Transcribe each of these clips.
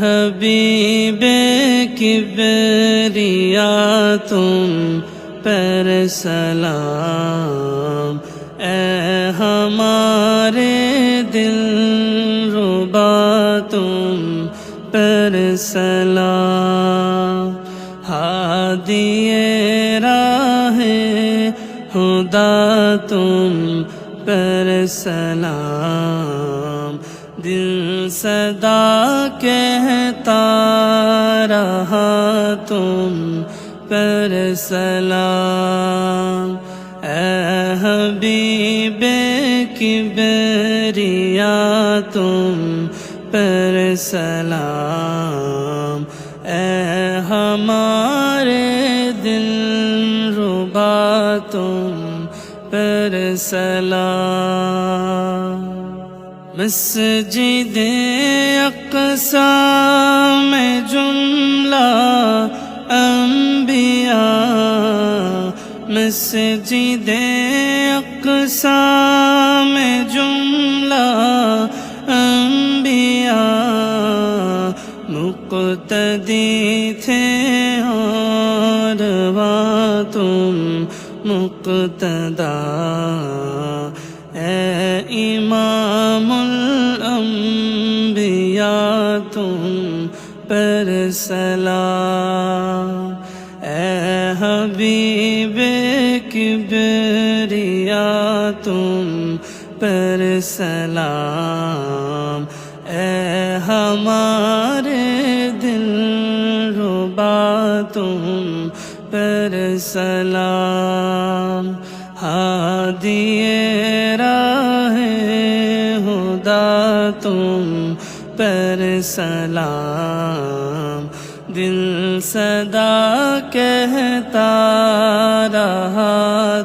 حبیب کبریا تم پر سلام، اے ہمارے دل ربا تم پر سلام، ہادی راہ خدا تم پر سلام، دل صدا کہتا رہا تم پر سلام، اے حبیب کبریا تم پر سلام، اے ہمارے دل ربا تم پر سلام، مسجد اقصی میں جملہ انبیاء، مسجد اقصی میں جملہ انبیاء، مقتدی تھے اور وہ تم مقتدا، اے امام الانبیاء تم پر سلام، اے حبیب کبریا تم پر سلام، اے ہمارے دل ربا تم پر سلام، ہادی راہ خدا تم پر سلام، دل صدا کہتا رہا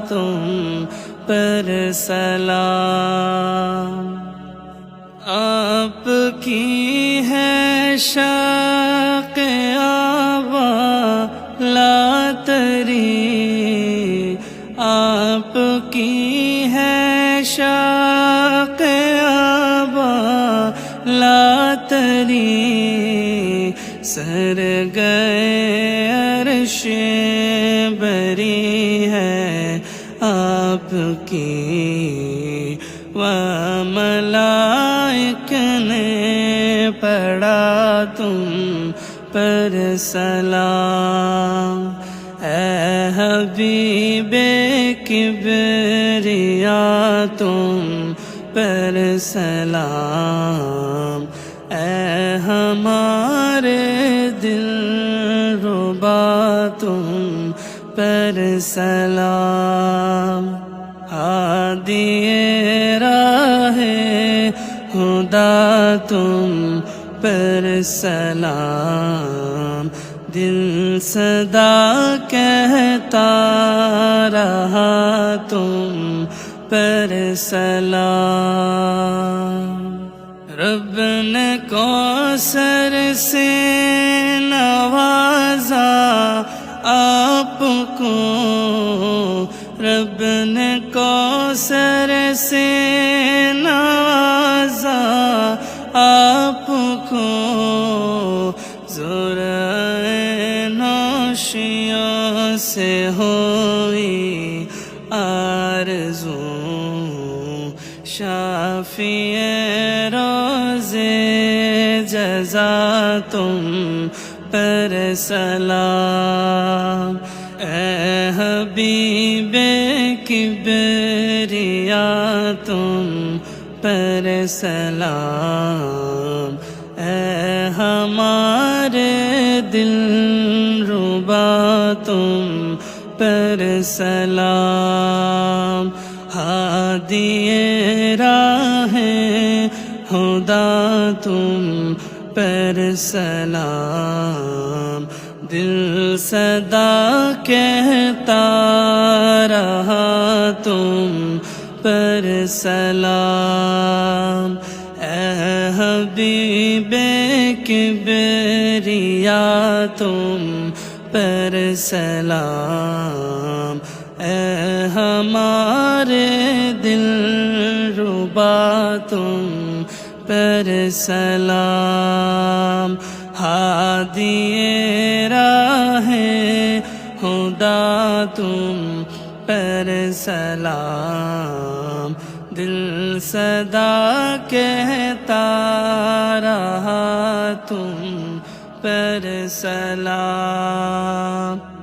تم پر سلام، آپ کی ہے شوق آبا لا تری، آپ کی ہے شوق آبا لا تری، سر گئے عرش بری ہے آپ کی، و ملائک نے پڑھا تم پر سلام، اے حبیب کبریا تم پر سلام، اے ہمارے دل ربا تم پر سلام، ہادی راہ خدا تم پر سلام، دل صدا کہتا رہا تم پر سلام، رب نے کوثر سے نوازا آپ کو، رب نے کوثر سے نوازا آپ کو، ذرائع نوشیوں سے ہوئی آرزو، شافی روزے جزا تم پر سلام، اے حبیب کبریا تم پر سلام، اے ہمارے دل ربا تم پر سلام، ہادی راہ خدا تم پر سلام، دل صدا کہتا رہا تم پر سلام، اے حبیب کبریا تم پر سلام، اے ہمارے دل ربا تم پر سلام، ہادی راہ خدا تم پر سلام، دل صدا کہتا رہا تم پر سلام۔